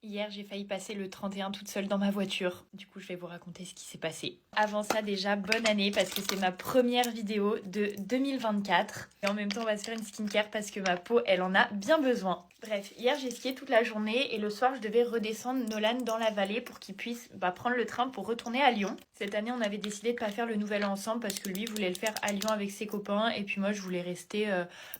Hier, j'ai failli passer le 31 toute seule dans ma voiture. Du coup, je vais vous raconter ce qui s'est passé. Avant ça, déjà, bonne année parce que c'est ma première vidéo de 2024. Et en même temps, on va se faire une skincare parce que ma peau, elle en a bien besoin. Bref, hier, j'ai skié toute la journée et le soir, je devais redescendre Nolan dans la vallée pour qu'il puisse prendre le train pour retourner à Lyon. Cette année, on avait décidé de pas faire le nouvel an ensemble parce que lui voulait le faire à Lyon avec ses copains et puis moi, je voulais rester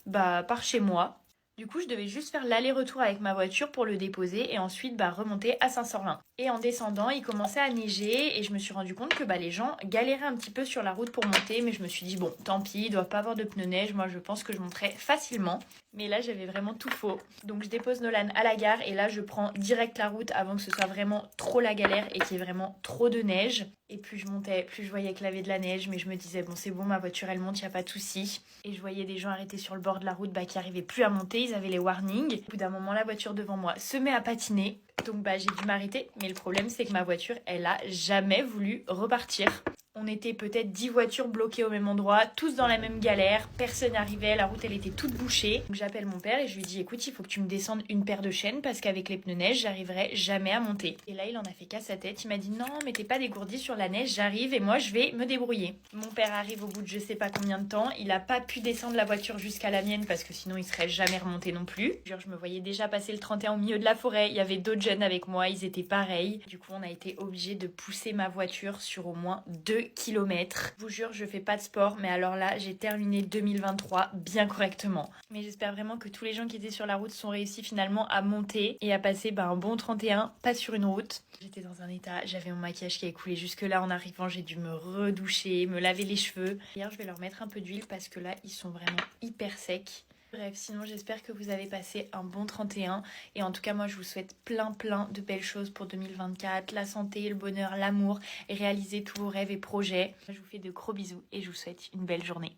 par chez moi. Du coup, je devais juste faire l'aller-retour avec ma voiture pour le déposer et ensuite remonter à Saint-Sorlin. Et en descendant, il commençait à neiger et je me suis rendu compte que les gens galéraient un petit peu sur la route pour monter, mais je me suis dit bon, tant pis, ils doivent pas avoir de pneus neige, moi je pense que je monterai facilement. Mais là, j'avais vraiment tout faux. Donc je dépose Nolan à la gare et là, je prends direct la route avant que ce soit vraiment trop la galère et qu'il y ait vraiment trop de neige. Et plus je montais, plus je voyais qu'il y avait de la neige, mais je me disais bon, c'est bon, ma voiture elle monte, y a pas de souci. Et je voyais des gens arrêtés sur le bord de la route qui arrivaient plus à monter, ils avaient les warnings. Au bout d'un moment, la voiture devant moi se met à patiner. Donc j'ai dû m'arrêter, mais le problème c'est que ma voiture, elle a jamais voulu repartir. On était peut-être 10 voitures bloquées au même endroit, tous dans la même galère, personne n'arrivait, la route elle était toute bouchée. Donc j'appelle mon père et je lui dis écoute, il faut que tu me descendes une paire de chaînes parce qu'avec les pneus neige, j'arriverai jamais à monter. Et là il en a fait qu'à sa tête, il m'a dit non mais t'es pas dégourdi sur la neige, j'arrive et moi je vais me débrouiller. Mon père arrive au bout de je sais pas combien de temps, il a pas pu descendre la voiture jusqu'à la mienne parce que sinon il serait jamais remonté non plus. Genre je me voyais déjà passer le 31 au milieu de la forêt, il y avait d'autres jeunes avec moi, ils étaient pareils. Du coup on a été obligé de pousser ma voiture sur au moins 2 kilomètres. Je vous jure, je fais pas de sport, mais alors là, j'ai terminé 2023 bien correctement. Mais j'espère vraiment que tous les gens qui étaient sur la route sont réussis finalement à monter et à passer un bon 31, pas sur une route. J'étais dans un état, j'avais mon maquillage qui avait coulé jusque là en arrivant, j'ai dû me redoucher, me laver les cheveux. D'ailleurs, je vais leur mettre un peu d'huile parce que là, ils sont vraiment hyper secs. Bref, sinon j'espère que vous avez passé un bon 31 et en tout cas moi je vous souhaite plein de belles choses pour 2024, la santé, le bonheur, l'amour et réaliser tous vos rêves et projets. Je vous fais de gros bisous et je vous souhaite une belle journée.